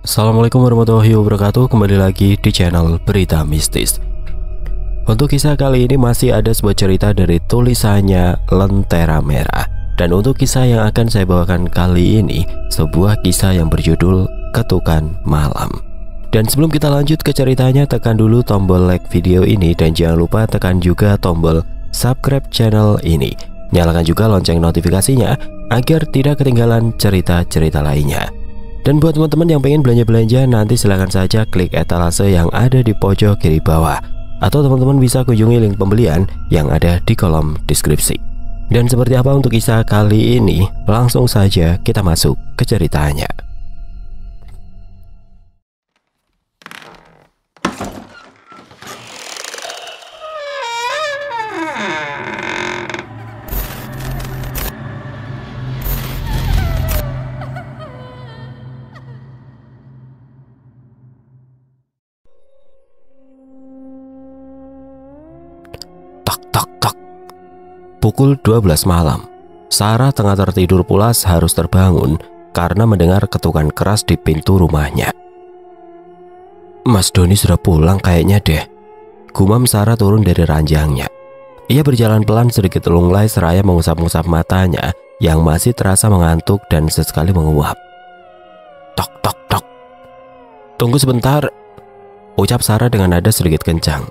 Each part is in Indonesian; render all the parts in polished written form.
Assalamualaikum warahmatullahi wabarakatuh. Kembali lagi di channel Berita Mistis. Untuk kisah kali ini masih ada sebuah cerita dari tulisannya Lentera Merah. Dan untuk kisah yang akan saya bawakan kali ini, sebuah kisah yang berjudul Ketukan Malam. Dan sebelum kita lanjut ke ceritanya, tekan dulu tombol like video ini dan jangan lupa tekan juga tombol subscribe channel ini. Nyalakan juga lonceng notifikasinya agar tidak ketinggalan cerita-cerita lainnya. Dan buat teman-teman yang pengen belanja-belanja, nanti silahkan saja klik etalase yang ada di pojok kiri bawah. Atau teman-teman bisa kunjungi link pembelian yang ada di kolom deskripsi. Dan seperti apa untuk kisah kali ini? Langsung saja kita masuk ke ceritanya. Pukul 12 malam, Sarah tengah tertidur pulas harus terbangun karena mendengar ketukan keras di pintu rumahnya. Mas Doni sudah pulang kayaknya deh, gumam Sarah turun dari ranjangnya. Ia berjalan pelan sedikit lunglai seraya mengusap-ngusap matanya yang masih terasa mengantuk dan sesekali menguap. Tok tok tok. Tunggu sebentar, ucap Sarah dengan nada sedikit kencang.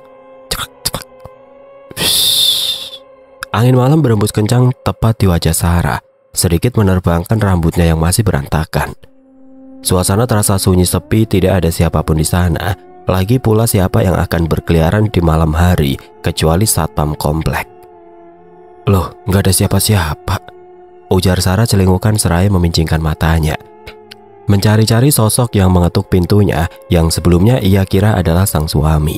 Angin malam berembus kencang tepat di wajah Sarah, sedikit menerbangkan rambutnya yang masih berantakan. Suasana terasa sunyi sepi, tidak ada siapapun di sana. Lagi pula siapa yang akan berkeliaran di malam hari kecuali satpam komplek. Loh, nggak ada siapa-siapa, ujar Sarah celingukan seraya memincingkan matanya. Mencari-cari sosok yang mengetuk pintunya yang sebelumnya ia kira adalah sang suami.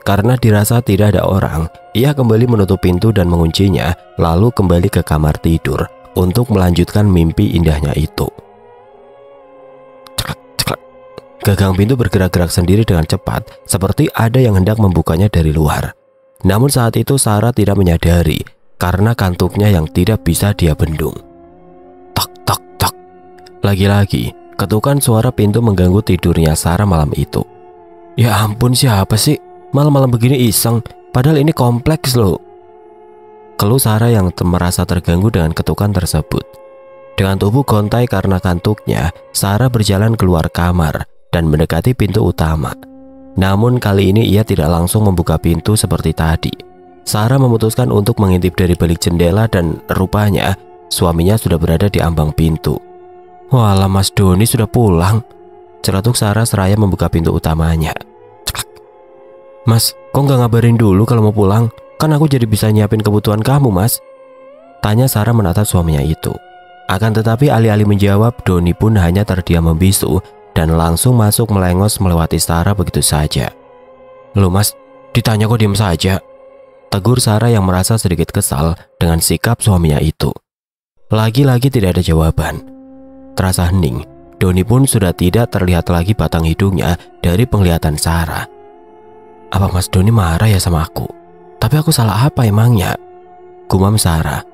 Karena dirasa tidak ada orang, ia kembali menutup pintu dan menguncinya, lalu kembali ke kamar tidur untuk melanjutkan mimpi indahnya itu. Gagang pintu bergerak-gerak sendiri dengan cepat, seperti ada yang hendak membukanya dari luar. Namun saat itu Sarah tidak menyadari, karena kantuknya yang tidak bisa dia bendung. Tok tok tok. Lagi-lagi, ketukan suara pintu mengganggu tidurnya Sarah malam itu. Ya ampun, siapa sih? Malam-malam begini iseng, padahal ini kompleks loh. Keluh Sarah yang merasa terganggu dengan ketukan tersebut. Dengan tubuh gontai karena kantuknya, Sarah berjalan keluar kamar dan mendekati pintu utama. Namun kali ini ia tidak langsung membuka pintu seperti tadi. Sarah memutuskan untuk mengintip dari balik jendela dan rupanya suaminya sudah berada di ambang pintu. Walah, Mas Doni sudah pulang, celetuk Sarah seraya membuka pintu utamanya. Mas, kok nggak ngabarin dulu kalau mau pulang? Kan aku jadi bisa nyiapin kebutuhan kamu, Mas, tanya Sarah menatap suaminya itu. Akan tetapi alih-alih menjawab, Doni pun hanya terdiam membisu dan langsung masuk melengos melewati Sarah begitu saja. Loh Mas, ditanya kok diam saja, tegur Sarah yang merasa sedikit kesal dengan sikap suaminya itu. Lagi-lagi tidak ada jawaban. Terasa hening, Doni pun sudah tidak terlihat lagi batang hidungnya dari penglihatan Sarah. Apa Mas Doni marah ya sama aku? Tapi aku salah apa emangnya? Gumam Sarah.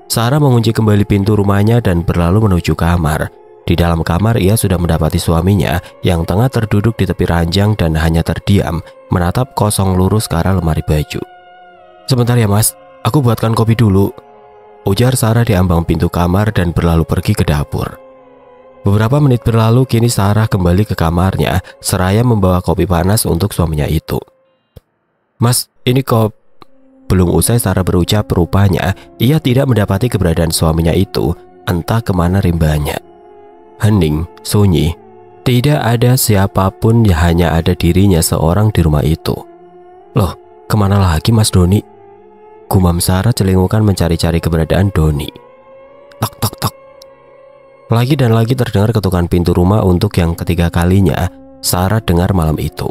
Sarah mengunci kembali pintu rumahnya dan berlalu menuju kamar. Di dalam kamar ia sudah mendapati suaminya yang tengah terduduk di tepi ranjang dan hanya terdiam menatap kosong lurus ke arah lemari baju. Sebentar ya Mas, aku buatkan kopi dulu, ujar Sarah di ambang pintu kamar dan berlalu pergi ke dapur. Beberapa menit berlalu, kini Sarah kembali ke kamarnya seraya membawa kopi panas untuk suaminya itu. Mas, ini kop. Belum usai Sarah berucap, rupanya ia tidak mendapati keberadaan suaminya itu, entah kemana rimbanya. Hening, sunyi, tidak ada siapapun, hanya ada dirinya seorang di rumah itu. Loh, kemana lagi Mas Doni? Gumam Sarah celingukan mencari-cari keberadaan Doni. Tok tok tok. Lagi dan lagi terdengar ketukan pintu rumah untuk yang ketiga kalinya Sarah dengar malam itu.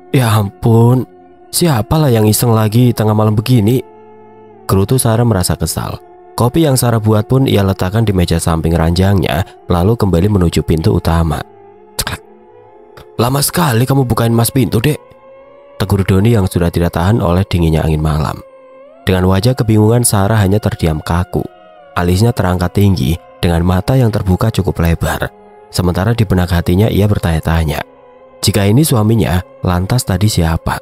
Ya ampun, siapalah yang iseng lagi tengah malam begini? Gerutu Sarah merasa kesal. Kopi yang Sarah buat pun ia letakkan di meja samping ranjangnya, lalu kembali menuju pintu utama. Ceklek. Lama sekali kamu bukain Mas pintu, Dek, tegur Doni yang sudah tidak tahan oleh dinginnya angin malam. Dengan wajah kebingungan Sarah hanya terdiam kaku. Alisnya terangkat tinggi dengan mata yang terbuka cukup lebar. Sementara di benak hatinya ia bertanya-tanya, jika ini suaminya, lantas tadi siapa?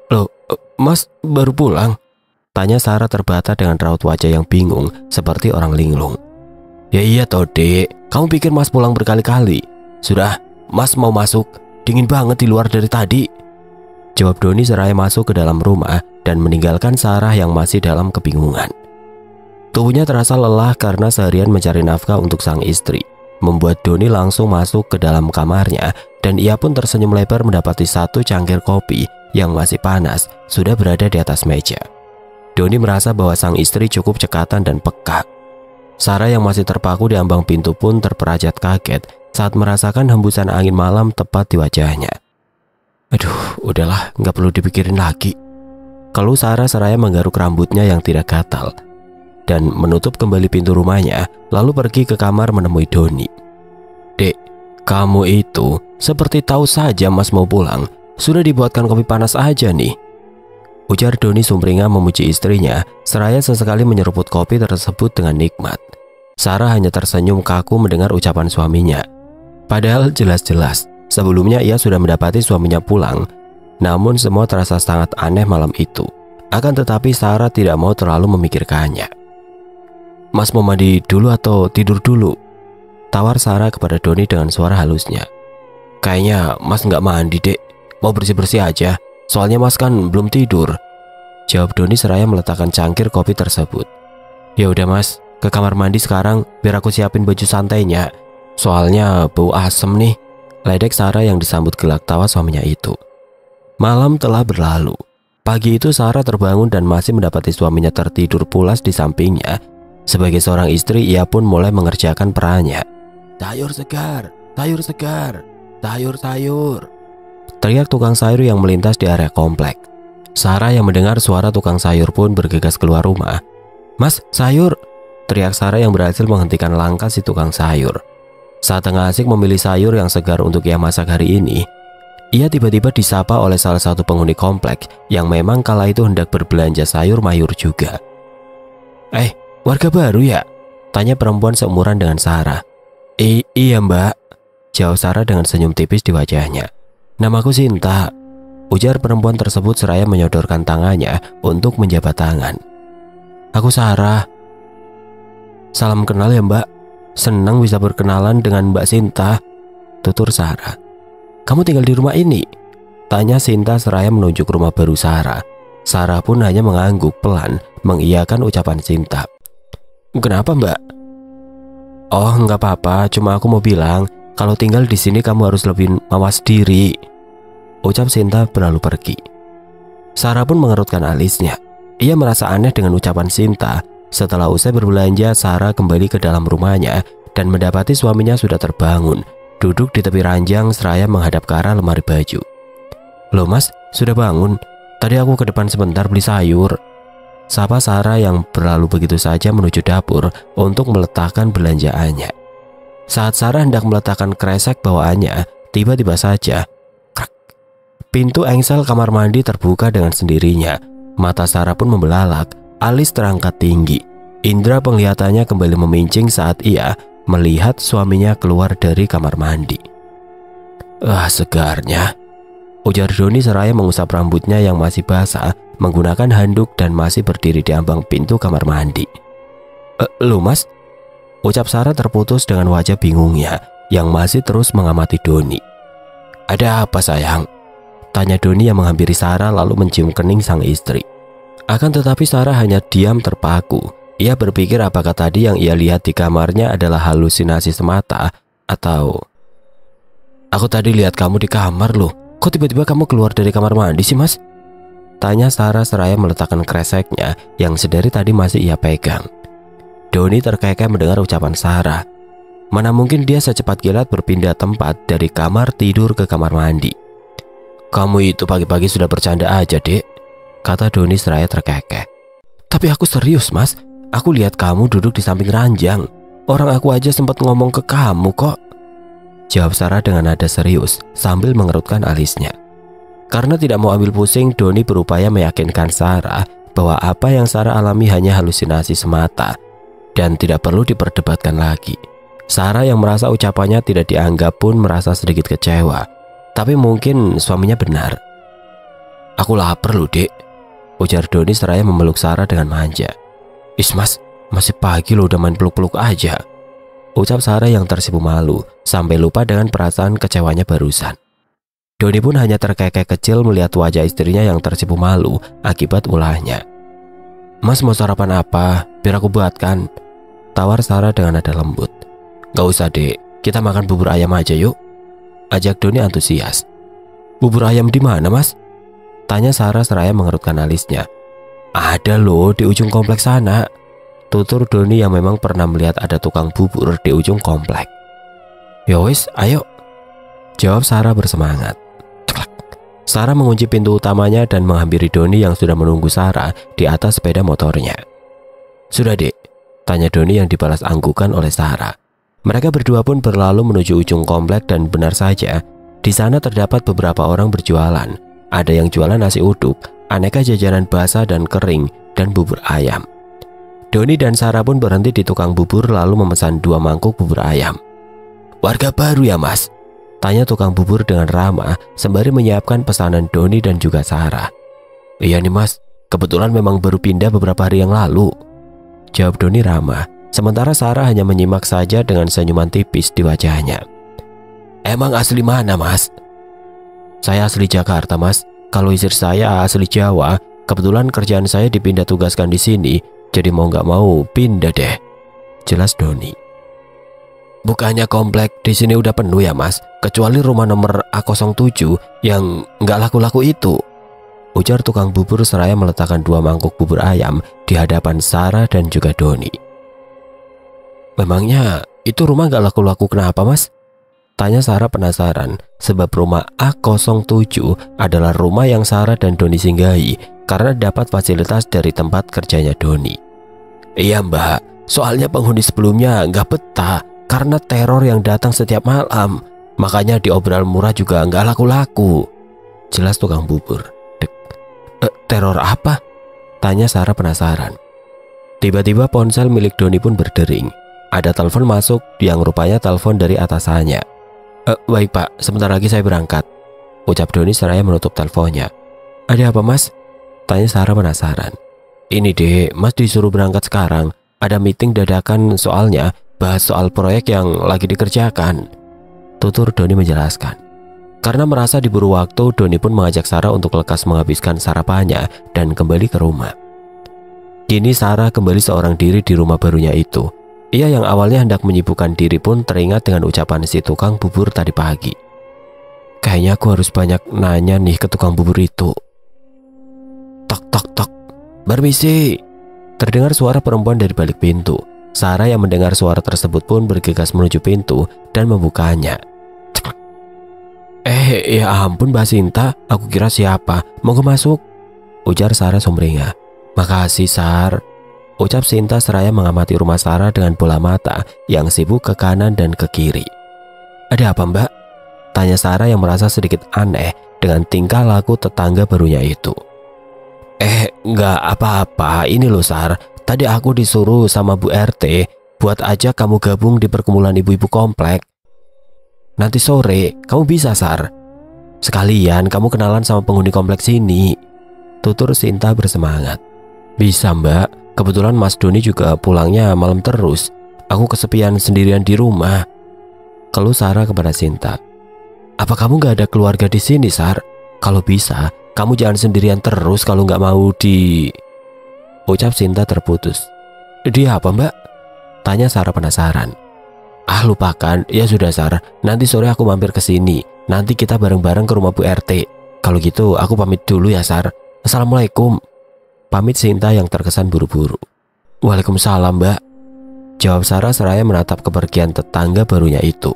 Loh, Mas baru pulang? Tanya Sarah terbata dengan raut wajah yang bingung seperti orang linglung. Ya iya toh dek, kamu pikir Mas pulang berkali-kali? Sudah, Mas mau masuk, dingin banget di luar dari tadi. Jawab Doni seraya masuk ke dalam rumah dan meninggalkan Sarah yang masih dalam kebingungan. Tubuhnya terasa lelah karena seharian mencari nafkah untuk sang istri, membuat Doni langsung masuk ke dalam kamarnya dan ia pun tersenyum lebar mendapati satu cangkir kopi yang masih panas sudah berada di atas meja. Doni merasa bahwa sang istri cukup cekatan dan peka. Sarah yang masih terpaku di ambang pintu pun terperajat kaget saat merasakan hembusan angin malam tepat di wajahnya. Aduh, udahlah, nggak perlu dipikirin lagi. Keluh Sarah seraya menggaruk rambutnya yang tidak gatal dan menutup kembali pintu rumahnya, lalu pergi ke kamar menemui Doni. Dek, kamu itu seperti tahu saja Mas mau pulang. Sudah dibuatkan kopi panas aja nih. Ujar Doni sumringah memuji istrinya, seraya sesekali menyeruput kopi tersebut dengan nikmat. Sarah hanya tersenyum kaku mendengar ucapan suaminya. Padahal jelas-jelas sebelumnya ia sudah mendapati suaminya pulang. Namun semua terasa sangat aneh malam itu. Akan tetapi Sarah tidak mau terlalu memikirkannya. Mas mau mandi dulu atau tidur dulu? Tawar Sarah kepada Doni dengan suara halusnya. Kayaknya Mas nggak mandi dek, mau bersih-bersih aja. Soalnya Mas kan belum tidur. Jawab Doni seraya meletakkan cangkir kopi tersebut. Ya udah Mas, ke kamar mandi sekarang biar aku siapin baju santainya. Soalnya bau asem nih. Ledek Sarah yang disambut gelak tawa suaminya itu. Malam telah berlalu. Pagi itu Sarah terbangun dan masih mendapati suaminya tertidur pulas di sampingnya. Sebagai seorang istri ia pun mulai mengerjakan perannya. Sayur segar, sayur segar, sayur-sayur. Teriak tukang sayur yang melintas di area komplek. Sarah yang mendengar suara tukang sayur pun bergegas keluar rumah. Mas, sayur! Teriak Sarah yang berhasil menghentikan langkah si tukang sayur. Saat tengah asik memilih sayur yang segar untuk ia masak hari ini, ia tiba-tiba disapa oleh salah satu penghuni komplek yang memang kala itu hendak berbelanja sayur mayur juga. Warga baru ya? Tanya perempuan seumuran dengan Sarah. Iya mbak, jawab Sarah dengan senyum tipis di wajahnya. Namaku Sinta, ujar perempuan tersebut seraya menyodorkan tangannya untuk menjabat tangan. Aku Sarah. Salam kenal ya mbak, senang bisa berkenalan dengan Mbak Sinta, tutur Sarah. Kamu tinggal di rumah ini? Tanya Sinta seraya menunjuk rumah baru Sarah. Sarah pun hanya mengangguk pelan mengiyakan ucapan Sinta. Kenapa mbak? Oh nggak apa-apa, cuma aku mau bilang kalau tinggal di sini kamu harus lebih mawas diri, ucap Sinta berlalu pergi. Sarah pun mengerutkan alisnya. Ia merasa aneh dengan ucapan Sinta. Setelah usai berbelanja, Sarah kembali ke dalam rumahnya dan mendapati suaminya sudah terbangun, duduk di tepi ranjang seraya menghadap ke arah lemari baju. Loh mas, sudah bangun? Tadi aku ke depan sebentar beli sayur. Sapa Sarah yang berlalu begitu saja menuju dapur untuk meletakkan belanjaannya. Saat Sarah hendak meletakkan kresek bawaannya, tiba-tiba saja krak, pintu engsel kamar mandi terbuka dengan sendirinya. Mata Sarah pun membelalak, alis terangkat tinggi. Indra penglihatannya kembali memincing saat ia melihat suaminya keluar dari kamar mandi. Segarnya, ujar Doni seraya mengusap rambutnya yang masih basah menggunakan handuk dan masih berdiri di ambang pintu kamar mandi. Lu mas? Ucap Sarah terputus dengan wajah bingungnya yang masih terus mengamati Doni. Ada apa sayang? Tanya Doni yang menghampiri Sarah lalu mencium kening sang istri. Akan tetapi Sarah hanya diam terpaku. Ia berpikir apakah tadi yang ia lihat di kamarnya adalah halusinasi semata atau... Aku tadi lihat kamu di kamar loh. Kok tiba-tiba kamu keluar dari kamar mandi sih mas? Tanya Sarah seraya meletakkan kreseknya yang sedari tadi masih ia pegang. Doni terkekeh mendengar ucapan Sarah. Mana mungkin dia secepat kilat berpindah tempat dari kamar tidur ke kamar mandi. Kamu itu pagi-pagi sudah bercanda aja dek, kata Doni seraya terkekeh. Tapi aku serius mas, aku lihat kamu duduk di samping ranjang. Orang aku aja sempat ngomong ke kamu kok, jawab Sarah dengan nada serius sambil mengerutkan alisnya. Karena tidak mau ambil pusing, Doni berupaya meyakinkan Sarah bahwa apa yang Sarah alami hanya halusinasi semata dan tidak perlu diperdebatkan lagi. Sarah yang merasa ucapannya tidak dianggap pun merasa sedikit kecewa. Tapi mungkin suaminya benar. "Aku lapar loh, Dek," ujar Doni seraya memeluk Sarah dengan manja. "Is mas, masih pagi loh udah main peluk-peluk aja," ucap Sarah yang tersipu malu sampai lupa dengan perasaan kecewanya barusan. Doni pun hanya terkekeh kecil melihat wajah istrinya yang tersipu malu akibat ulahnya. "Mas mau sarapan apa? Biar aku buatkan," tawar Sarah dengan nada lembut. "Gak usah, Dek, kita makan bubur ayam aja yuk," ajak Doni antusias. "Bubur ayam di mana, Mas?" tanya Sarah seraya mengerutkan alisnya. "Ada loh di ujung kompleks sana," tutur Doni yang memang pernah melihat ada tukang bubur di ujung komplek. "Yowis, ayo," jawab Sarah bersemangat. Sarah mengunci pintu utamanya dan menghampiri Doni yang sudah menunggu Sarah di atas sepeda motornya. "Sudah, Dek?" tanya Doni yang dibalas anggukan oleh Sarah. Mereka berdua pun berlalu menuju ujung komplek dan benar saja, di sana terdapat beberapa orang berjualan. Ada yang jualan nasi uduk, aneka jajanan basah dan kering, dan bubur ayam. Doni dan Sarah pun berhenti di tukang bubur lalu memesan 2 mangkuk bubur ayam. "Warga baru ya, Mas?" tanya tukang bubur dengan ramah sembari menyiapkan pesanan Doni dan juga Sarah. "Iya nih, Mas, kebetulan memang baru pindah beberapa hari yang lalu," jawab Doni ramah. Sementara Sarah hanya menyimak saja dengan senyuman tipis di wajahnya. "Emang asli mana, Mas?" "Saya asli Jakarta, Mas. Kalau istri saya asli Jawa. Kebetulan kerjaan saya dipindah tugaskan di sini, jadi mau nggak mau pindah deh," jelas Doni. "Bukannya komplek di sini udah penuh ya, Mas? Kecuali rumah nomor A07 yang nggak laku-laku itu," ujar tukang bubur seraya meletakkan 2 mangkuk bubur ayam di hadapan Sarah dan juga Doni. "Memangnya itu rumah nggak laku-laku kenapa, Mas?" tanya Sarah penasaran, sebab rumah A07 adalah rumah yang Sarah dan Doni singgahi karena dapat fasilitas dari tempat kerjanya Doni. "Iya, Mbak, soalnya penghuni sebelumnya nggak betah karena teror yang datang setiap malam. Makanya diobral murah juga nggak laku-laku," jelas tukang bubur. "Teror apa?" tanya Sarah penasaran. Tiba-tiba ponsel milik Doni pun berdering. Ada telepon masuk yang rupanya telepon dari atasannya. Baik Pak, sebentar lagi saya berangkat," ucap Doni seraya menutup teleponnya. "Ada apa, Mas?" tanya Sarah penasaran. "Ini Dek, Mas disuruh berangkat sekarang. Ada meeting dadakan soalnya bahas soal proyek yang lagi dikerjakan," tutur Doni menjelaskan. Karena merasa diburu waktu, Doni pun mengajak Sarah untuk lekas menghabiskan sarapannya dan kembali ke rumah. Kini Sarah kembali seorang diri di rumah barunya itu. Ia yang awalnya hendak menyibukkan diri pun teringat dengan ucapan si tukang bubur tadi pagi. "Kayaknya aku harus banyak nanya nih ke tukang bubur itu." Tok tok tok. "Permisi," terdengar suara perempuan dari balik pintu. Sarah yang mendengar suara tersebut pun bergegas menuju pintu dan membukanya. Ya ampun Mbak Sinta, aku kira siapa, mau masuk?" ujar Sarah sumringah. "Makasih Sar," ucap Sinta seraya mengamati rumah Sarah dengan bola mata yang sibuk ke kanan dan ke kiri. "Ada apa, Mbak?" tanya Sarah yang merasa sedikit aneh dengan tingkah laku tetangga barunya itu. Nggak apa-apa, ini loh Sar, tadi aku disuruh sama Bu RT buat ajak kamu gabung di perkumpulan ibu-ibu komplek. Nanti sore kamu bisa Sar. Sekalian kamu kenalan sama penghuni kompleks ini," tutur Sinta bersemangat. "Bisa Mbak. Kebetulan Mas Doni juga pulangnya malam terus. Aku kesepian sendirian di rumah," keluh Sarah kepada Sinta. "Apa kamu gak ada keluarga di sini, Sar? Kalau bisa, kamu jangan sendirian terus kalau nggak mau ucap Sinta terputus. "Dia apa, Mbak?" tanya Sarah penasaran. Lupakan. Ya sudah, Sar. Nanti sore aku mampir ke sini. Nanti kita bareng-bareng ke rumah Bu RT. Kalau gitu, aku pamit dulu ya, Sar. Assalamualaikum," pamit Sinta yang terkesan buru-buru. "Waalaikumsalam, Mbak," jawab Sarah seraya menatap kepergian tetangga barunya itu.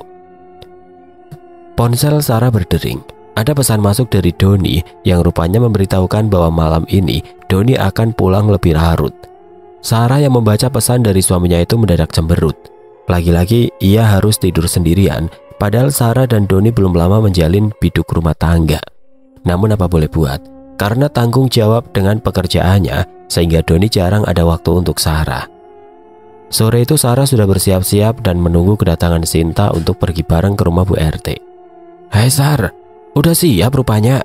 Ponsel Sarah berdering. Ada pesan masuk dari Doni yang rupanya memberitahukan bahwa malam ini Doni akan pulang lebih larut. Sarah yang membaca pesan dari suaminya itu mendadak cemberut. Lagi-lagi ia harus tidur sendirian, padahal Sarah dan Doni belum lama menjalin biduk rumah tangga. Namun apa boleh buat, karena tanggung jawab dengan pekerjaannya, sehingga Doni jarang ada waktu untuk Sarah. Sore itu Sarah sudah bersiap-siap dan menunggu kedatangan Sinta untuk pergi bareng ke rumah Bu RT. "Hai Sar, udah siap rupanya?"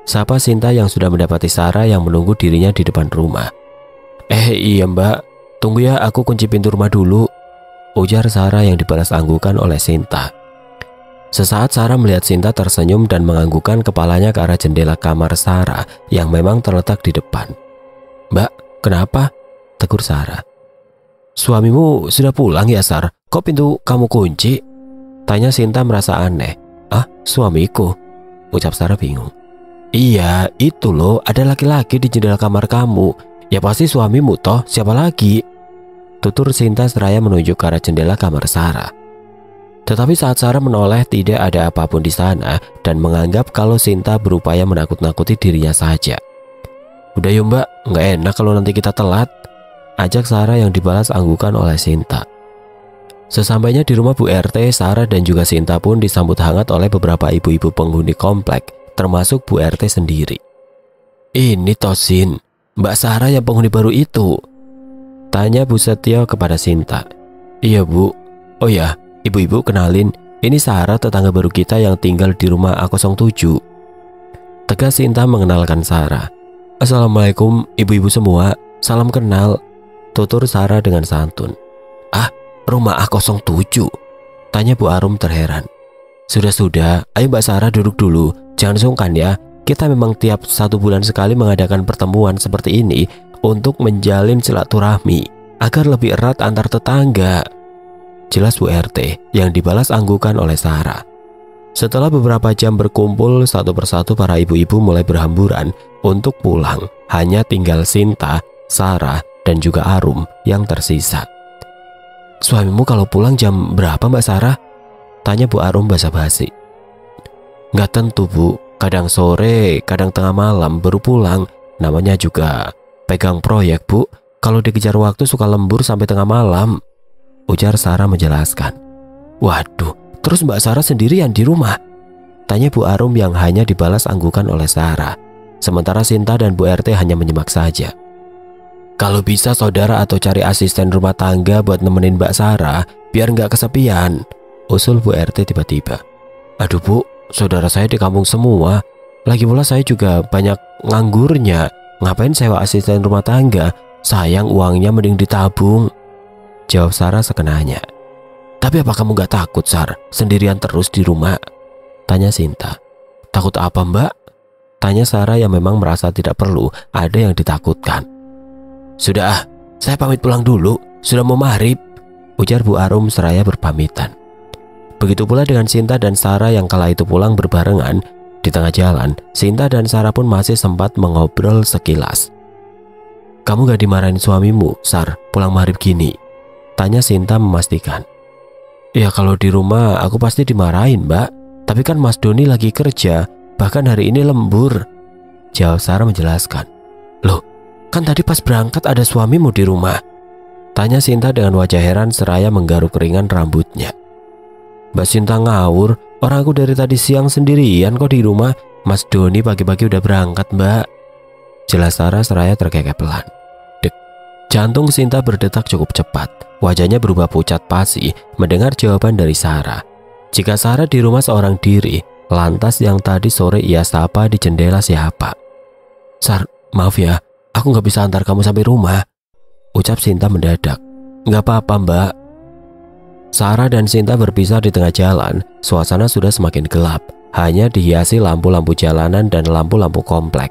sapa Sinta yang sudah mendapati Sarah yang menunggu dirinya di depan rumah. Iya mbak, tunggu ya, aku kunci pintu rumah dulu," ujar Sarah yang dibalas anggukan oleh Sinta. Sesaat Sarah melihat Sinta tersenyum dan menganggukkan kepalanya ke arah jendela kamar Sarah yang memang terletak di depan. "Mbak, kenapa?" tegur Sarah. "Suamimu sudah pulang ya Sar? Kok pintu kamu kunci?" tanya Sinta merasa aneh. "Ah, suamiku?" ucap Sarah bingung. "Iya, itu loh, ada laki-laki di jendela kamar kamu. Ya pasti suamimu toh, siapa lagi?" tutur Sinta seraya menunjuk ke arah jendela kamar Sarah. Tetapi saat Sarah menoleh, tidak ada apapun di sana dan menganggap kalau Sinta berupaya menakut-nakuti dirinya saja. "Udah yuk mbak, nggak enak kalau nanti kita telat," ajak Sarah yang dibalas anggukan oleh Sinta. Sesampainya di rumah Bu RT, Sarah dan juga Sinta pun disambut hangat oleh beberapa ibu-ibu penghuni komplek, termasuk Bu RT sendiri. "Ini Tosin, Mbak Sarah yang penghuni baru itu?" tanya Bu Setio kepada Sinta. "Iya Bu. Oh ya, ibu-ibu kenalin, ini Sarah tetangga baru kita yang tinggal di rumah A07. Tegas Sinta mengenalkan Sarah. "Assalamualaikum ibu-ibu semua, salam kenal," tutur Sarah dengan santun. "Ah, rumah A07? tanya Bu Arum terheran. Sudah, ayo Mbak Sarah duduk dulu, jangan sungkan ya. Kita memang tiap 1 bulan sekali mengadakan pertemuan seperti ini untuk menjalin silaturahmi agar lebih erat antar tetangga," jelas Bu RT yang dibalas anggukan oleh Sarah. Setelah beberapa jam berkumpul, satu persatu para ibu-ibu mulai berhamburan untuk pulang. Hanya tinggal Sinta, Sarah, dan juga Arum yang tersisa. "Suamimu kalau pulang jam berapa Mbak Sarah?" tanya Bu Arum basa-basi. "Nggak tentu Bu, kadang sore, kadang tengah malam baru pulang. Namanya juga pegang proyek Bu, kalau dikejar waktu suka lembur sampai tengah malam," ujar Sarah menjelaskan. "Waduh, terus Mbak Sarah sendirian di rumah?" tanya Bu Arum yang hanya dibalas anggukan oleh Sarah. Sementara Sinta dan Bu RT hanya menyimak saja. "Kalau bisa saudara atau cari asisten rumah tangga buat nemenin Mbak Sarah, biar nggak kesepian," usul Bu RT tiba-tiba. "Aduh Bu, saudara saya di kampung semua. Lagi pula saya juga banyak nganggurnya. Ngapain sewa asisten rumah tangga? Sayang uangnya, mending ditabung," jawab Sarah sekenanya. "Tapi apa kamu gak takut Sar, sendirian terus di rumah?" tanya Sinta. "Takut apa Mbak?" tanya Sarah yang memang merasa tidak perlu ada yang ditakutkan. "Sudah, saya pamit pulang dulu, sudah mau maghrib," ujar Bu Arum seraya berpamitan. Begitu pula dengan Sinta dan Sarah yang kala itu pulang berbarengan. Di tengah jalan, Sinta dan Sarah pun masih sempat mengobrol sekilas. "Kamu gak dimarahin suamimu, Sar, pulang maghrib gini?" tanya Sinta memastikan. "Ya kalau di rumah aku pasti dimarahin Mbak, tapi kan Mas Doni lagi kerja, bahkan hari ini lembur," jawab Sarah menjelaskan. "Loh, kan tadi pas berangkat ada suamimu di rumah?" tanya Sinta dengan wajah heran seraya menggaruk keringan rambutnya. "Mbak Sinta ngawur, orang aku dari tadi siang sendirian kok di rumah. Mas Doni pagi-pagi udah berangkat Mbak," jelas Sarah seraya terkekeh pelan. Dek, jantung Sinta berdetak cukup cepat. Wajahnya berubah pucat pasi mendengar jawaban dari Sarah. Jika Sarah di rumah seorang diri, lantas yang tadi sore ia sapa di jendela siapa? "Sar, maaf ya, aku gak bisa antar kamu sampai rumah," ucap Sinta mendadak. "Gak apa-apa Mbak." Sarah dan Sinta berpisah di tengah jalan. Suasana sudah semakin gelap, hanya dihiasi lampu-lampu jalanan dan lampu-lampu komplek.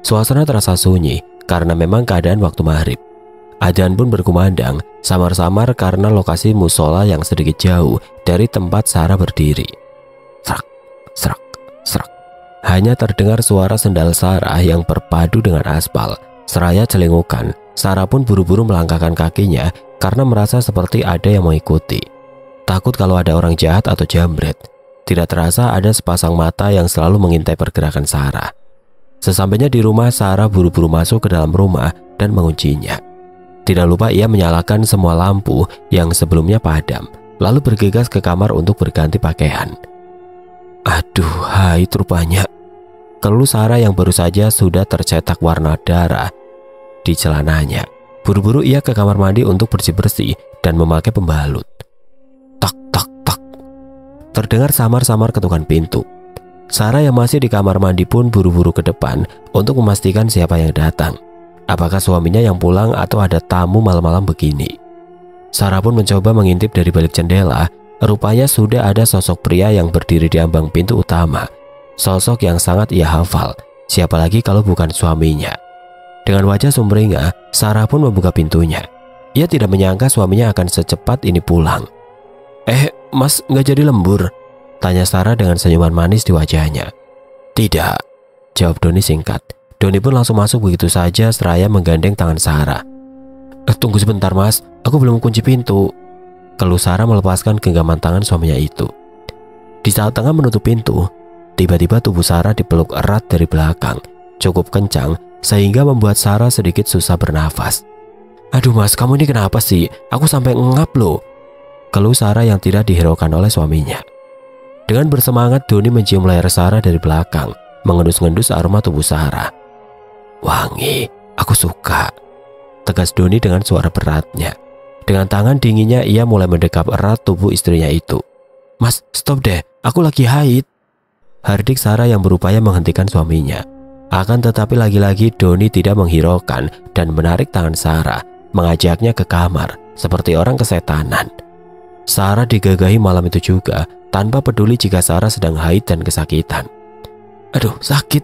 Suasana terasa sunyi karena memang keadaan waktu maghrib. Adzan pun berkumandang, samar-samar karena lokasi musola yang sedikit jauh dari tempat Sarah berdiri. Serak, serak, serak. Hanya terdengar suara sendal Sarah yang berpadu dengan aspal. Seraya celingukan, Sarah pun buru-buru melangkahkan kakinya karena merasa seperti ada yang mengikuti. Takut kalau ada orang jahat atau jambret. Tidak terasa ada sepasang mata yang selalu mengintai pergerakan Sarah. Sesampainya di rumah, Sarah buru-buru masuk ke dalam rumah dan menguncinya. Tidak lupa ia menyalakan semua lampu yang sebelumnya padam, lalu bergegas ke kamar untuk berganti pakaian. "Aduh, haid rupanya," keluh Sarah yang baru saja sudah tercetak warna darah di celananya. Buru-buru ia ke kamar mandi untuk bersih-bersih dan memakai pembalut. Tak, tak, tak. Terdengar samar-samar ketukan pintu. Sarah yang masih di kamar mandi pun buru-buru ke depan untuk memastikan siapa yang datang. Apakah suaminya yang pulang atau ada tamu malam-malam begini. Sarah pun mencoba mengintip dari balik jendela. Rupanya sudah ada sosok pria yang berdiri di ambang pintu utama. Sosok yang sangat ia hafal. Siapa lagi kalau bukan suaminya. Dengan wajah sumringah, Sarah pun membuka pintunya. Ia tidak menyangka suaminya akan secepat ini pulang. Mas nggak jadi lembur? Tanya Sarah dengan senyuman manis di wajahnya. Tidak, jawab Doni singkat. Doni pun langsung masuk begitu saja seraya menggandeng tangan Sarah. Tunggu sebentar mas, aku belum kunci pintu. Keluh Sarah melepaskan genggaman tangan suaminya itu. Di saat tengah menutup pintu, tiba-tiba tubuh Sarah dipeluk erat dari belakang, cukup kencang sehingga membuat Sarah sedikit susah bernafas. Aduh mas, kamu ini kenapa sih? Aku sampai ngap loh. Keluh Sarah yang tidak dihiraukan oleh suaminya. Dengan bersemangat, Doni mencium leher Sarah dari belakang, mengendus-ngendus aroma tubuh Sarah. Wangi, aku suka, tegas Doni dengan suara beratnya. Dengan tangan dinginnya ia mulai mendekap erat tubuh istrinya itu. Mas, stop deh, aku lagi haid. Hardik Sarah yang berupaya menghentikan suaminya. Akan tetapi lagi-lagi Doni tidak menghiraukan dan menarik tangan Sarah, mengajaknya ke kamar seperti orang kesetanan. Sarah digagahi malam itu juga, tanpa peduli jika Sarah sedang haid dan kesakitan. Aduh, sakit.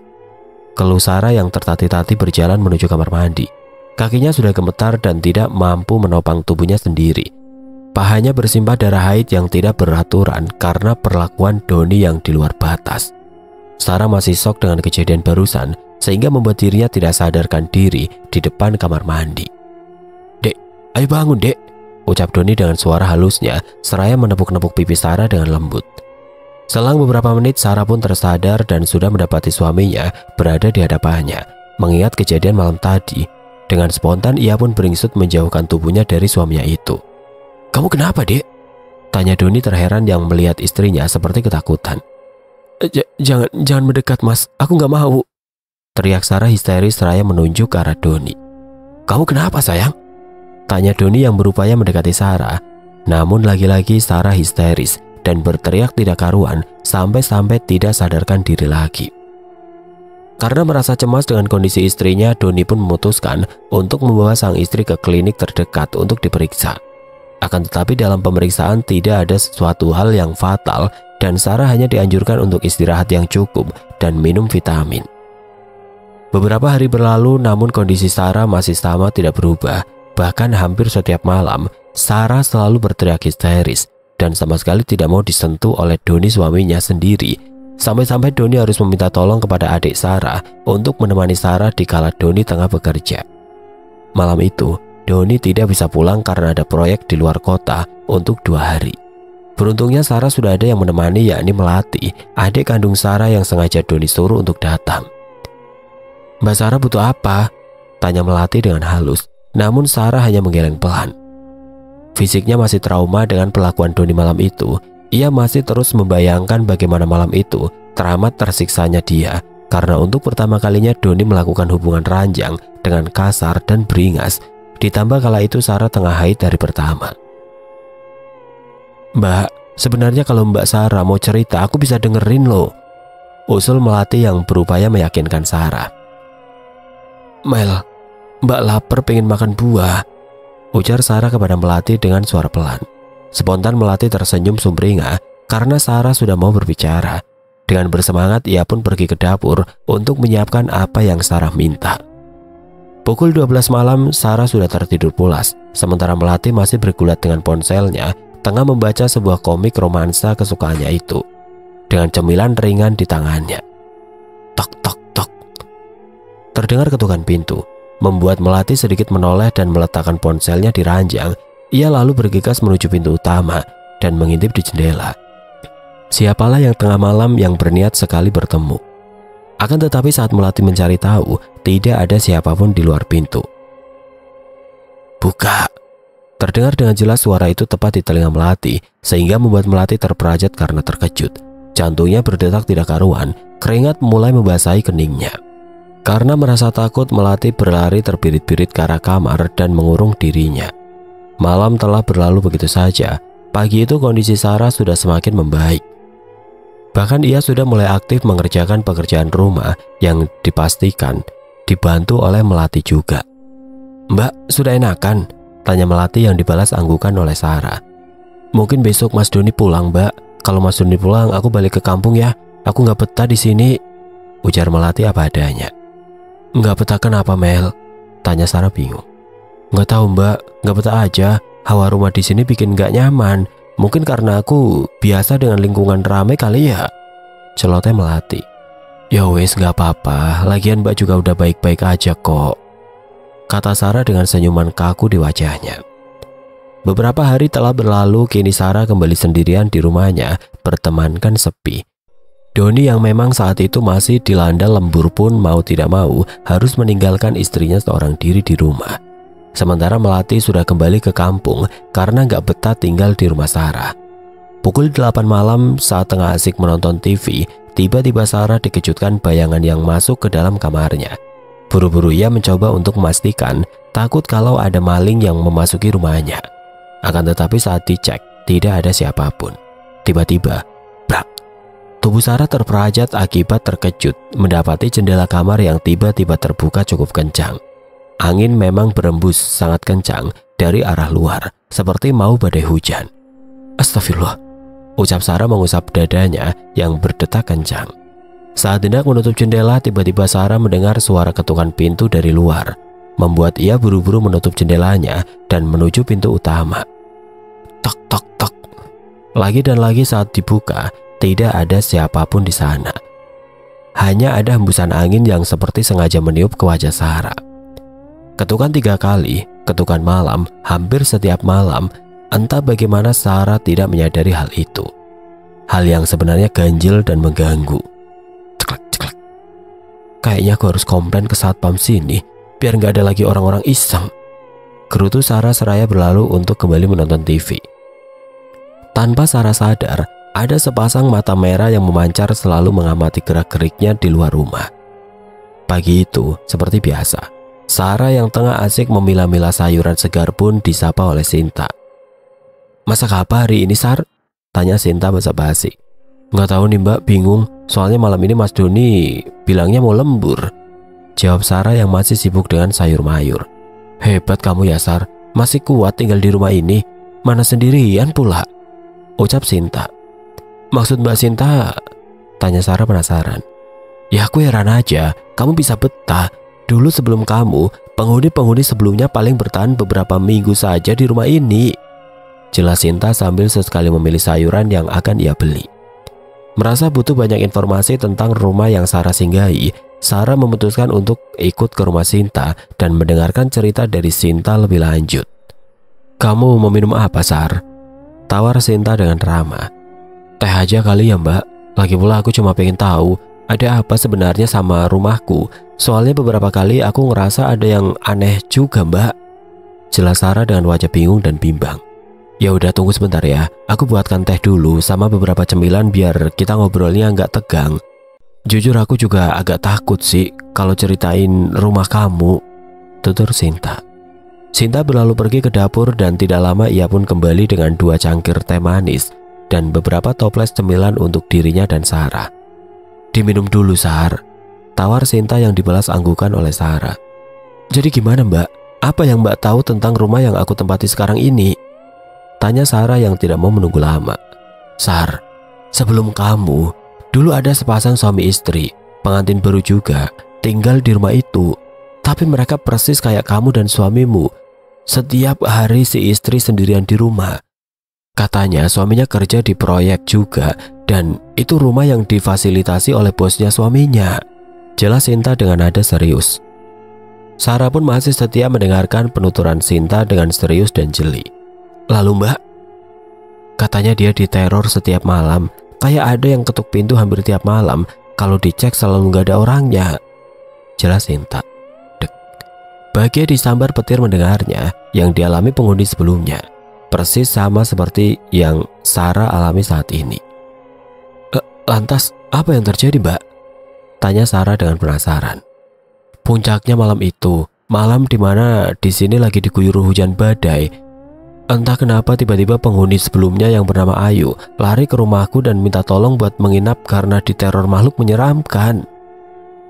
Keluh Sarah yang tertati-tati berjalan menuju kamar mandi. Kakinya sudah gemetar dan tidak mampu menopang tubuhnya sendiri. Pahanya bersimbah darah haid yang tidak beraturan karena perlakuan Doni yang di luar batas. Sarah masih shock dengan kejadian barusan sehingga membuat dirinya tidak sadarkan diri di depan kamar mandi. Dek, ayo bangun dek, ucap Doni dengan suara halusnya seraya menepuk-nepuk pipi Sarah dengan lembut. Selang beberapa menit Sarah pun tersadar dan sudah mendapati suaminya berada di hadapannya. Mengingat kejadian malam tadi, dengan spontan ia pun beringsut menjauhkan tubuhnya dari suaminya itu. Kamu kenapa dek? Tanya Doni terheran yang melihat istrinya seperti ketakutan. Jangan mendekat mas, aku nggak mau. Teriak Sarah histeris seraya menunjuk ke arah Doni. Kamu kenapa sayang? Tanya Doni yang berupaya mendekati Sarah. Namun lagi-lagi Sarah histeris dan berteriak tidak karuan sampai-sampai tidak sadarkan diri lagi. Karena merasa cemas dengan kondisi istrinya, Doni pun memutuskan untuk membawa sang istri ke klinik terdekat untuk diperiksa. Akan tetapi dalam pemeriksaan tidak ada sesuatu hal yang fatal dan Sarah hanya dianjurkan untuk istirahat yang cukup dan minum vitamin. Beberapa hari berlalu namun kondisi Sarah masih sama tidak berubah. Bahkan hampir setiap malam Sarah selalu berteriak histeris dan sama sekali tidak mau disentuh oleh Doni suaminya sendiri. Sampai-sampai Doni harus meminta tolong kepada adik Sarah untuk menemani Sarah dikala Doni tengah bekerja. Malam itu Doni tidak bisa pulang karena ada proyek di luar kota untuk 2 hari. Beruntungnya Sarah sudah ada yang menemani, yakni Melati, adik kandung Sarah yang sengaja Doni suruh untuk datang. Mbak Sarah butuh apa? Tanya Melati dengan halus, namun Sarah hanya menggeleng pelan. Fisiknya masih trauma dengan perlakuan Doni malam itu. Ia masih terus membayangkan bagaimana malam itu teramat tersiksanya dia, karena untuk pertama kalinya Doni melakukan hubungan ranjang dengan kasar dan beringas, ditambah kala itu Sarah tengah haid dari pertama. Mbak, sebenarnya kalau Mbak Sarah mau cerita aku bisa dengerin loh, usul Melati yang berupaya meyakinkan Sarah. Mel, Mbak lapar pengen makan buah, ujar Sarah kepada Melati dengan suara pelan. Spontan Melati tersenyum sumringah karena Sarah sudah mau berbicara. Dengan bersemangat ia pun pergi ke dapur untuk menyiapkan apa yang Sarah minta. Pukul 12 malam Sarah sudah tertidur pulas, sementara Melati masih bergulat dengan ponselnya tengah membaca sebuah komik romansa kesukaannya itu dengan cemilan ringan di tangannya. Tok tok tok. Terdengar ketukan pintu, membuat Melati sedikit menoleh dan meletakkan ponselnya di ranjang. Ia lalu bergegas menuju pintu utama dan mengintip di jendela. Siapalah yang tengah malam yang berniat sekali bertemu. Akan tetapi saat Melati mencari tahu, tidak ada siapapun di luar pintu. Buka! Terdengar dengan jelas suara itu tepat di telinga Melati, sehingga membuat Melati terperajat karena terkejut. Jantungnya berdetak tidak karuan, keringat mulai membasahi keningnya. Karena merasa takut, Melati berlari terbirit-birit ke arah kamar dan mengurung dirinya. Malam telah berlalu begitu saja. Pagi itu kondisi Sarah sudah semakin membaik. Bahkan ia sudah mulai aktif mengerjakan pekerjaan rumah yang dipastikan dibantu oleh Melati juga. "Mbak, sudah enakan?" tanya Melati yang dibalas anggukan oleh Sarah. "Mungkin besok Mas Doni pulang, Mbak. Kalau Mas Doni pulang, aku balik ke kampung ya. Aku nggak betah di sini," ujar Melati apa adanya. "Nggak betah kenapa, Mel?" tanya Sarah bingung. "Nggak tahu, Mbak. Nggak betah aja. Hawa rumah di sini bikin nggak nyaman. Mungkin karena aku biasa dengan lingkungan ramai kali ya," celoteh Melati. "Ya wes, nggak apa-apa. Lagian Mbak juga udah baik-baik aja kok," kata Sarah dengan senyuman kaku di wajahnya. Beberapa hari telah berlalu, kini Sarah kembali sendirian di rumahnya, bertemankan sepi. Doni yang memang saat itu masih dilanda lembur pun mau tidak mau harus meninggalkan istrinya seorang diri di rumah. Sementara Melati sudah kembali ke kampung karena nggak betah tinggal di rumah Sarah. Pukul 8 malam saat tengah asik menonton TV, tiba-tiba Sarah dikejutkan bayangan yang masuk ke dalam kamarnya. Buru-buru ia mencoba untuk memastikan, takut kalau ada maling yang memasuki rumahnya. Akan tetapi saat dicek, tidak ada siapapun. Tiba-tiba, brak! Tubuh Sarah terperajat akibat terkejut mendapati jendela kamar yang tiba-tiba terbuka cukup kencang. Angin memang berembus sangat kencang dari arah luar, seperti mau badai hujan. "Astagfirullah," ucap Sarah mengusap dadanya yang berdetak kencang. Saat hendak menutup jendela, tiba-tiba Sarah mendengar suara ketukan pintu dari luar, membuat ia buru-buru menutup jendelanya dan menuju pintu utama. Tok tok tok. Lagi dan lagi saat dibuka, tidak ada siapapun di sana. Hanya ada hembusan angin yang seperti sengaja meniup ke wajah Sarah. Ketukan 3 kali, ketukan malam, hampir setiap malam. Entah bagaimana Sarah tidak menyadari hal itu. Hal yang sebenarnya ganjil dan mengganggu. Ceklek. "Kayaknya aku harus komplain ke satpam sini, biar nggak ada lagi orang-orang iseng," gerutu Sarah seraya berlalu untuk kembali menonton TV. Tanpa Sarah sadar, ada sepasang mata merah yang memancar selalu mengamati gerak-geriknya di luar rumah. Pagi itu, seperti biasa, Sarah yang tengah asik memilah-milah sayuran segar pun disapa oleh Sinta. "Masak apa hari ini, Sar?" tanya Sinta basa-basi. "Nggak tahu nih Mbak, bingung. Soalnya malam ini Mas Doni bilangnya mau lembur," jawab Sarah yang masih sibuk dengan sayur mayur. "Hebat kamu ya, Sar. Masih kuat tinggal di rumah ini. Mana sendirian pula," ucap Sinta. "Maksud Mbak Sinta?" tanya Sarah penasaran. "Ya aku heran aja, kamu bisa betah. Dulu sebelum kamu, penghuni-penghuni sebelumnya paling bertahan beberapa minggu saja di rumah ini," jelas Sinta sambil sesekali memilih sayuran yang akan ia beli. Merasa butuh banyak informasi tentang rumah yang Sarah singgahi, Sarah memutuskan untuk ikut ke rumah Sinta dan mendengarkan cerita dari Sinta lebih lanjut. "Kamu mau minum apa, Sar?" tawar Sinta dengan ramah. "Teh aja kali ya Mbak. Lagi pula aku cuma pengen tahu ada apa sebenarnya sama rumahku. Soalnya beberapa kali aku ngerasa ada yang aneh juga Mbak," jelas Sarah dengan wajah bingung dan bimbang. "Ya udah tunggu sebentar ya, aku buatkan teh dulu sama beberapa cemilan biar kita ngobrolnya nggak tegang. Jujur aku juga agak takut sih kalau ceritain rumah kamu," tutur Sinta. Sinta berlalu pergi ke dapur dan tidak lama ia pun kembali dengan 2 cangkir teh manis dan beberapa toples cemilan untuk dirinya dan Sarah. "Diminum dulu, Sar," tawar Sinta yang dibalas anggukan oleh Sarah. "Jadi gimana Mbak? Apa yang Mbak tahu tentang rumah yang aku tempati sekarang ini?" tanya Sarah yang tidak mau menunggu lama. "Sar, sebelum kamu, dulu ada sepasang suami istri, pengantin baru juga, tinggal di rumah itu. Tapi mereka persis kayak kamu dan suamimu. Setiap hari si istri sendirian di rumah. Katanya suaminya kerja di proyek juga, dan itu rumah yang difasilitasi oleh bosnya suaminya," jelas Sinta dengan nada serius. Sarah pun masih setia mendengarkan penuturan Sinta dengan serius dan jeli. "Lalu Mbak?" "Katanya dia diteror setiap malam. Kayak ada yang ketuk pintu hampir tiap malam. Kalau dicek selalu nggak ada orangnya," jelas Sinta. Dek. Bahagia disambar petir mendengarnya yang dialami penghuni sebelumnya. Persis sama seperti yang Sarah alami saat ini. Lantas apa yang terjadi Mbak?" tanya Sarah dengan penasaran. Puncaknya malam itu, malam dimana di sini lagi diguyur hujan badai. Entah kenapa tiba-tiba penghuni sebelumnya yang bernama Ayu lari ke rumahku dan minta tolong buat menginap karena diteror makhluk menyeramkan.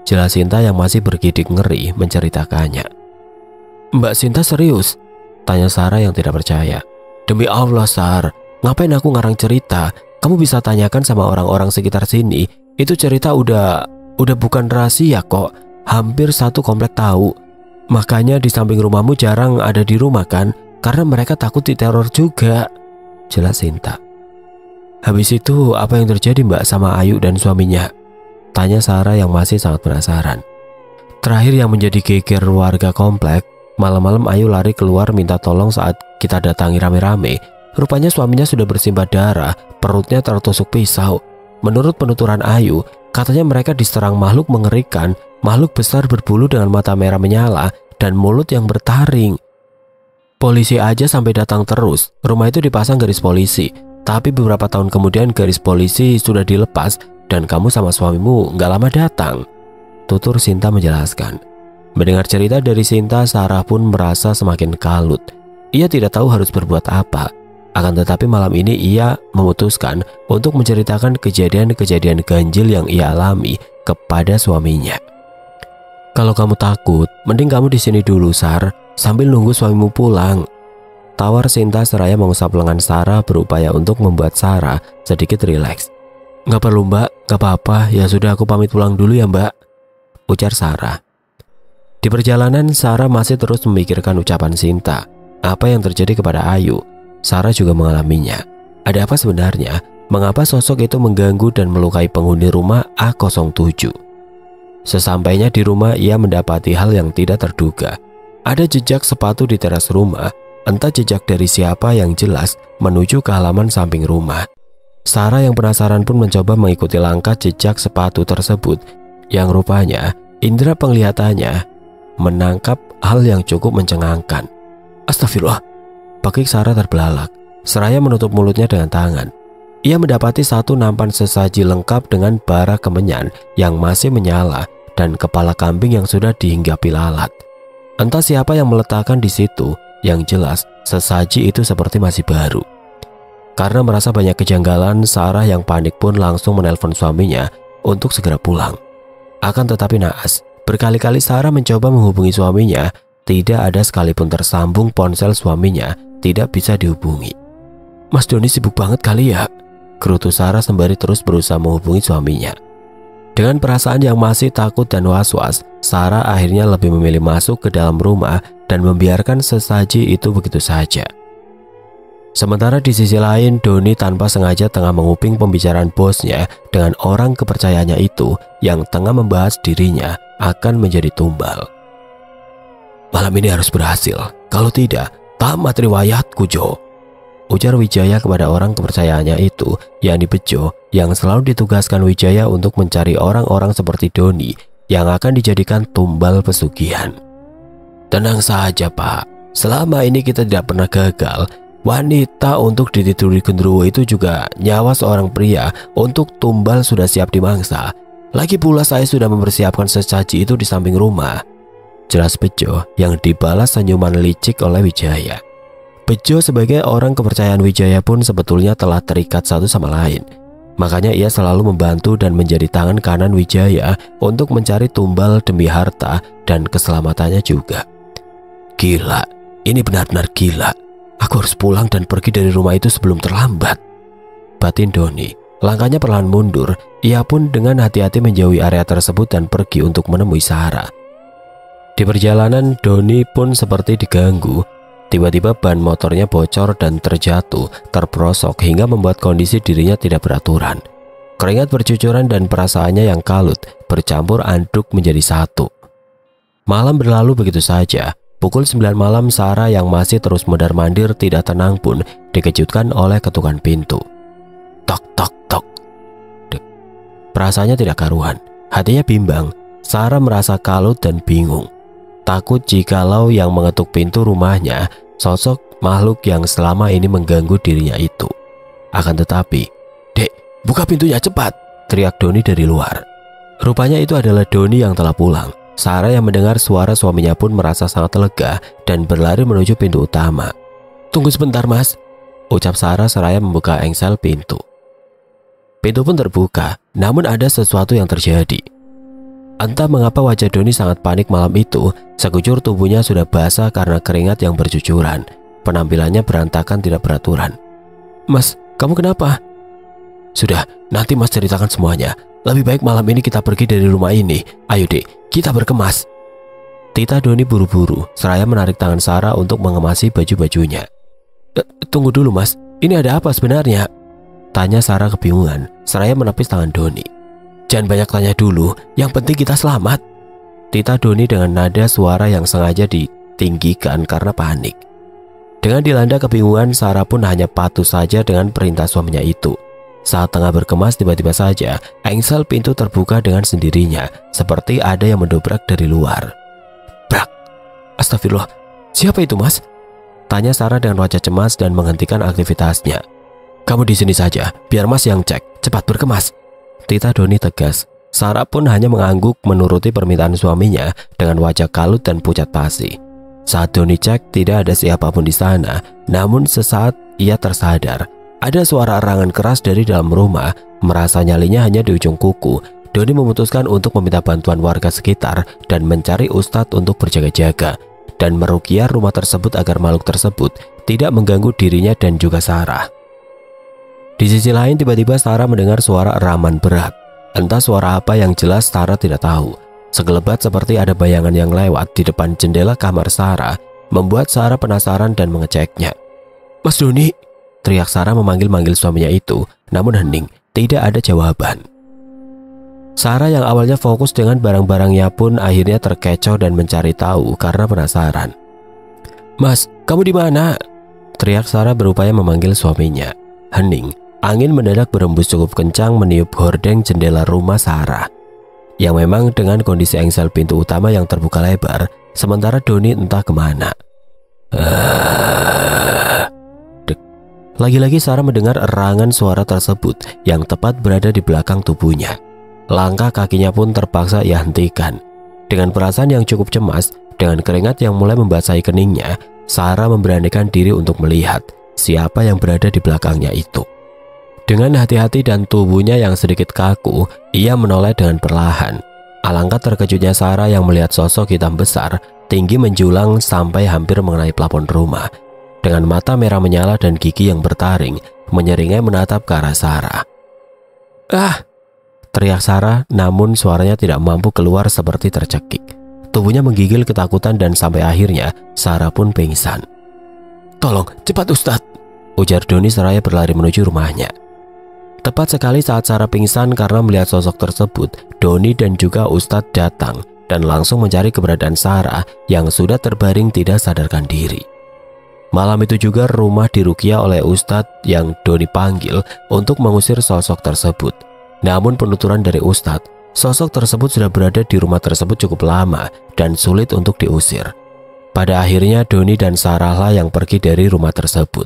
Jelas Sinta yang masih bergidik ngeri menceritakannya. Mbak Sinta serius? Tanya Sarah yang tidak percaya. Demi Allah Sar, ngapain aku ngarang cerita? Kamu bisa tanyakan sama orang-orang sekitar sini. Itu cerita udah bukan rahasia kok. Hampir satu komplek tahu. Makanya di samping rumahmu jarang ada di rumah kan? Karena mereka takut diteror juga. Jelas Sinta. Habis itu apa yang terjadi Mbak sama Ayu dan suaminya? Tanya Sarah yang masih sangat penasaran. Terakhir yang menjadi geger warga komplek, malam-malam Ayu lari keluar minta tolong saat kita datangi rame-rame. Rupanya suaminya sudah bersimbah darah, perutnya tertusuk pisau. Menurut penuturan Ayu, katanya mereka diserang makhluk mengerikan, makhluk besar berbulu dengan mata merah menyala dan mulut yang bertaring. Polisi aja sampai datang terus. Rumah itu dipasang garis polisi. Tapi beberapa tahun kemudian garis polisi sudah dilepas dan kamu sama suamimu nggak lama datang. Tutur Sinta menjelaskan. Mendengar cerita dari Sinta, Sarah pun merasa semakin kalut. Ia tidak tahu harus berbuat apa. Akan tetapi malam ini ia memutuskan untuk menceritakan kejadian-kejadian ganjil yang ia alami kepada suaminya. Kalau kamu takut, mending kamu di sini dulu, Sar, sambil nunggu suamimu pulang. Tawar Sinta seraya mengusap lengan Sarah berupaya untuk membuat Sarah sedikit rileks. Nggak perlu Mbak, nggak apa-apa, ya sudah aku pamit pulang dulu ya Mbak, ujar Sarah. Di perjalanan Sarah masih terus memikirkan ucapan Sinta. Apa yang terjadi kepada Ayu, Sarah juga mengalaminya. Ada apa sebenarnya? Mengapa sosok itu mengganggu dan melukai penghuni rumah A07? Sesampainya di rumah ia mendapati hal yang tidak terduga. Ada jejak sepatu di teras rumah, entah jejak dari siapa yang jelas menuju ke halaman samping rumah. Sarah yang penasaran pun mencoba mengikuti langkah jejak sepatu tersebut, yang rupanya indera penglihatannya menangkap hal yang cukup mencengangkan. Astagfirullah, pakik Sarah terbelalak, seraya menutup mulutnya dengan tangan. Ia mendapati satu nampan sesaji lengkap dengan bara kemenyan yang masih menyala dan kepala kambing yang sudah dihinggapi lalat. Entah siapa yang meletakkan di situ, yang jelas sesaji itu seperti masih baru. Karena merasa banyak kejanggalan, Sarah yang panik pun langsung menelpon suaminya untuk segera pulang. Akan tetapi naas, berkali-kali Sarah mencoba menghubungi suaminya, tidak ada sekalipun tersambung ponsel suaminya, tidak bisa dihubungi. Mas Doni sibuk banget kali ya, gerutu Sarah sembari terus berusaha menghubungi suaminya. Dengan perasaan yang masih takut dan was-was, Sarah akhirnya lebih memilih masuk ke dalam rumah dan membiarkan sesaji itu begitu saja. Sementara di sisi lain, Doni tanpa sengaja tengah menguping pembicaraan bosnya dengan orang kepercayaannya itu yang tengah membahas dirinya akan menjadi tumbal. Malam ini harus berhasil, kalau tidak, tamat riwayatku Jo, ujar Wijaya kepada orang kepercayaannya itu, yakni Bejo, yang selalu ditugaskan Wijaya untuk mencari orang-orang seperti Doni yang akan dijadikan tumbal pesugihan. Tenang saja Pak, selama ini kita tidak pernah gagal. Wanita untuk ditituri genderuwo itu juga nyawa seorang pria untuk tumbal sudah siap dimangsa. Lagi pula saya sudah mempersiapkan sesaji itu di samping rumah, jelas Bejo yang dibalas senyuman licik oleh Wijaya. Bejo sebagai orang kepercayaan Wijaya pun sebetulnya telah terikat satu sama lain. Makanya ia selalu membantu dan menjadi tangan kanan Wijaya untuk mencari tumbal demi harta dan keselamatannya juga. Gila, ini benar-benar gila. Aku harus pulang dan pergi dari rumah itu sebelum terlambat, batin Doni. Langkahnya perlahan mundur. Ia pun dengan hati-hati menjauhi area tersebut dan pergi untuk menemui Sarah. Di perjalanan, Doni pun seperti diganggu. Tiba-tiba ban motornya bocor dan terjatuh, terperosok hingga membuat kondisi dirinya tidak beraturan. Keringat bercucuran dan perasaannya yang kalut bercampur anduk menjadi satu. Malam berlalu begitu saja. Pukul 9 malam, Sarah yang masih terus mondar-mandir tidak tenang pun dikejutkan oleh ketukan pintu. Tok tok tok. Dek. Perasaannya tidak karuan, hatinya bimbang. Sarah merasa kalut dan bingung. Takut jikalau yang mengetuk pintu rumahnya sosok makhluk yang selama ini mengganggu dirinya itu. Akan tetapi, "Dek, buka pintunya cepat!" teriak Doni dari luar. Rupanya itu adalah Doni yang telah pulang. Sarah yang mendengar suara suaminya pun merasa sangat lega dan berlari menuju pintu utama. "Tunggu sebentar, Mas," ucap Sarah seraya membuka engsel pintu. Pintu pun terbuka, namun ada sesuatu yang terjadi. Entah mengapa wajah Doni sangat panik malam itu, sekujur tubuhnya sudah basah karena keringat yang bercucuran. Penampilannya berantakan tidak beraturan. "Mas, kamu kenapa?" "Sudah, nanti Mas ceritakan semuanya. Lebih baik malam ini kita pergi dari rumah ini. Ayo dek, kita berkemas." Tita Doni buru-buru, seraya menarik tangan Sarah untuk mengemasi baju-bajunya. Tunggu dulu Mas, ini ada apa sebenarnya?" tanya Sarah kebingungan, seraya menepis tangan Doni. "Jangan banyak tanya dulu, yang penting kita selamat." Tita Doni dengan nada suara yang sengaja ditinggikan karena panik. Dengan dilanda kebingungan, Sarah pun hanya patuh saja dengan perintah suaminya itu. Saat tengah berkemas, tiba-tiba saja engsel pintu terbuka dengan sendirinya, seperti ada yang mendobrak dari luar. Brak! Astagfirullah, siapa itu Mas? Tanya Sarah dengan wajah cemas dan menghentikan aktivitasnya. "Kamu di sini saja, biar Mas yang cek, cepat berkemas," Tita Doni tegas. Sarah pun hanya mengangguk menuruti permintaan suaminya dengan wajah kalut dan pucat pasi. Saat Doni cek, tidak ada siapapun di sana, namun sesaat ia tersadar. Ada suara erangan keras dari dalam rumah. Merasa nyalinya hanya di ujung kuku, Doni memutuskan untuk meminta bantuan warga sekitar dan mencari ustadz untuk berjaga-jaga dan meruqyah rumah tersebut agar makhluk tersebut tidak mengganggu dirinya dan juga Sarah. Di sisi lain, tiba-tiba Sarah mendengar suara eraman berat. Entah suara apa yang jelas Sarah tidak tahu. Segelebat seperti ada bayangan yang lewat di depan jendela kamar Sarah, membuat Sarah penasaran dan mengeceknya. "Mas Doni!" teriak Sarah memanggil-manggil suaminya itu, namun hening, tidak ada jawaban. Sarah yang awalnya fokus dengan barang-barangnya pun akhirnya terkecoh dan mencari tahu karena penasaran. "Mas, kamu di mana?" teriak Sarah berupaya memanggil suaminya. Hening, angin mendadak berembus cukup kencang meniup hordeng jendela rumah Sarah, yang memang dengan kondisi engsel pintu utama yang terbuka lebar, sementara Doni entah kemana. Lagi-lagi Sarah mendengar erangan suara tersebut yang tepat berada di belakang tubuhnya. Langkah kakinya pun terpaksa ia hentikan. Dengan perasaan yang cukup cemas, dengan keringat yang mulai membasahi keningnya, Sarah memberanikan diri untuk melihat siapa yang berada di belakangnya itu. Dengan hati-hati dan tubuhnya yang sedikit kaku, ia menoleh dengan perlahan. Alangkah terkejutnya Sarah yang melihat sosok hitam besar, tinggi menjulang sampai hampir mengenai plafon rumah. Dengan mata merah menyala dan gigi yang bertaring, menyeringai menatap ke arah Sarah. "Ah!" teriak Sarah, namun suaranya tidak mampu keluar seperti tercekik. Tubuhnya menggigil ketakutan dan sampai akhirnya Sarah pun pingsan. "Tolong, cepat Ustadz!" ujar Doni seraya berlari menuju rumahnya. Tepat sekali saat Sarah pingsan karena melihat sosok tersebut, Doni dan juga Ustadz datang dan langsung mencari keberadaan Sarah yang sudah terbaring tidak sadarkan diri. Malam itu juga rumah diruqyah oleh ustadz yang Doni panggil untuk mengusir sosok tersebut. Namun penuturan dari ustadz, sosok tersebut sudah berada di rumah tersebut cukup lama dan sulit untuk diusir. Pada akhirnya Doni dan Sarah lah yang pergi dari rumah tersebut.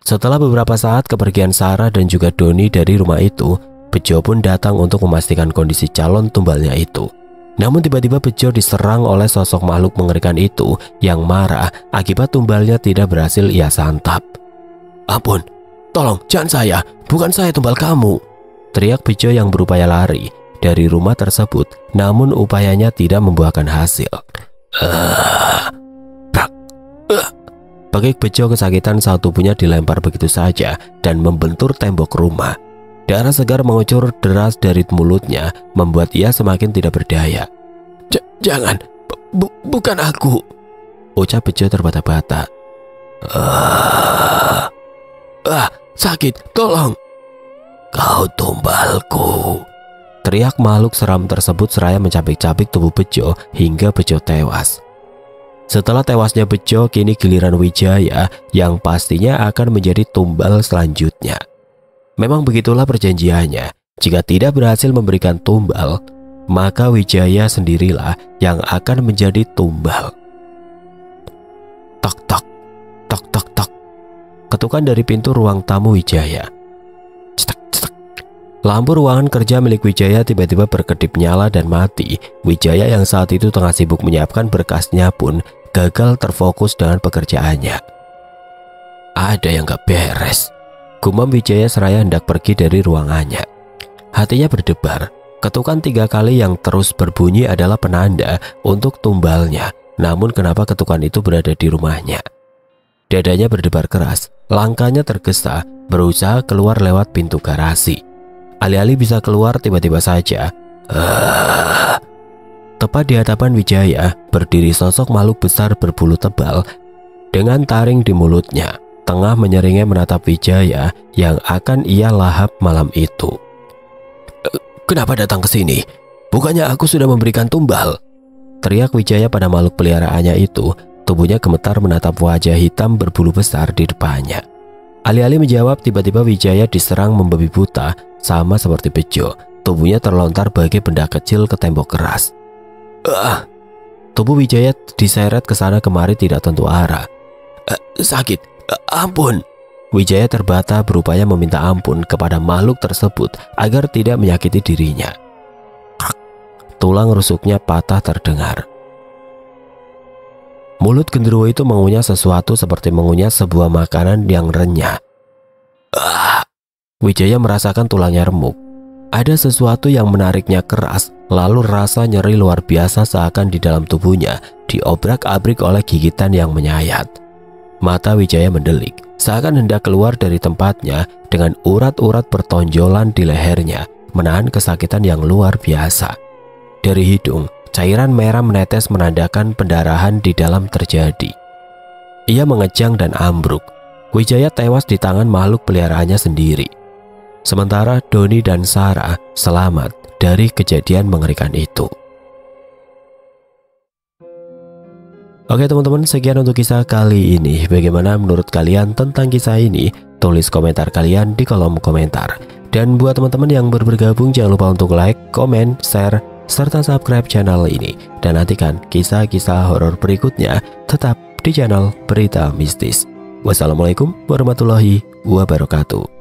Setelah beberapa saat kepergian Sarah dan juga Doni dari rumah itu, Bejo pun datang untuk memastikan kondisi calon tumbalnya itu. Namun tiba-tiba Bejo diserang oleh sosok makhluk mengerikan itu yang marah akibat tumbalnya tidak berhasil ia santap. "Ampun, tolong jangan saya, bukan saya tumbal kamu!" teriak Bejo yang berupaya lari dari rumah tersebut, namun upayanya tidak membuahkan hasil. Bagik Bejo kesakitan saat tubuhnya dilempar begitu saja dan membentur tembok rumah. Darah segar mengucur deras dari mulutnya, membuat ia semakin tidak berdaya. Jangan, bukan aku," ucap Bejo terbata-bata. Sakit, tolong!" "Kau tumbalku!" teriak makhluk seram tersebut seraya mencabik-cabik tubuh Bejo hingga Bejo tewas. Setelah tewasnya Bejo, kini giliran Wijaya yang pastinya akan menjadi tumbal selanjutnya. Memang begitulah perjanjiannya. Jika tidak berhasil memberikan tumbal, maka Wijaya sendirilah yang akan menjadi tumbal. Tok tok, tok tok tok. Ketukan dari pintu ruang tamu Wijaya. Cetak cetak. Lampu ruangan kerja milik Wijaya tiba-tiba berkedip nyala dan mati. Wijaya yang saat itu tengah sibuk menyiapkan berkasnya pun gagal terfokus dengan pekerjaannya. Ada yang gak beres, gumam Wijaya seraya hendak pergi dari ruangannya. Hatinya berdebar. Ketukan 3 kali yang terus berbunyi adalah penanda untuk tumbalnya. Namun kenapa ketukan itu berada di rumahnya? Dadanya berdebar keras, langkahnya tergesa, berusaha keluar lewat pintu garasi. Alih-alih bisa keluar, tiba-tiba saja tepat di hadapan Wijaya berdiri sosok makhluk besar berbulu tebal dengan taring di mulutnya, tengah menyeringai menatap Wijaya yang akan ia lahap malam itu. Kenapa datang ke sini? Bukannya aku sudah memberikan tumbal? Teriak Wijaya pada makhluk peliharaannya itu. Tubuhnya gemetar menatap wajah hitam berbulu besar di depannya. Alih-alih menjawab, tiba-tiba Wijaya diserang membabi buta, sama seperti Bejo. Tubuhnya terlontar bagai benda kecil ke tembok keras. Tubuh Wijaya diseret ke sana kemari tidak tentu arah. Sakit, ampun. Wijaya terbata berupaya meminta ampun kepada makhluk tersebut agar tidak menyakiti dirinya. Tulang rusuknya patah terdengar. Mulut genderuwo itu mengunyah sesuatu seperti mengunyah sebuah makanan yang renyah. Wijaya merasakan tulangnya remuk. Ada sesuatu yang menariknya keras, lalu rasa nyeri luar biasa seakan di dalam tubuhnya diobrak-abrik oleh gigitan yang menyayat. Mata Wijaya mendelik, seakan hendak keluar dari tempatnya dengan urat-urat bertonjolan di lehernya, menahan kesakitan yang luar biasa. Dari hidung, cairan merah menetes menandakan pendarahan di dalam terjadi. Ia mengejang dan ambruk. Wijaya tewas di tangan makhluk peliharaannya sendiri. Sementara Doni dan Sarah selamat dari kejadian mengerikan itu. Oke teman-teman, sekian untuk kisah kali ini. Bagaimana menurut kalian tentang kisah ini? Tulis komentar kalian di kolom komentar. Dan buat teman-teman yang baru bergabung, jangan lupa untuk like, komen, share, serta subscribe channel ini. Dan nantikan kisah-kisah horor berikutnya tetap di channel Berita Mistis. Wassalamualaikum warahmatullahi wabarakatuh.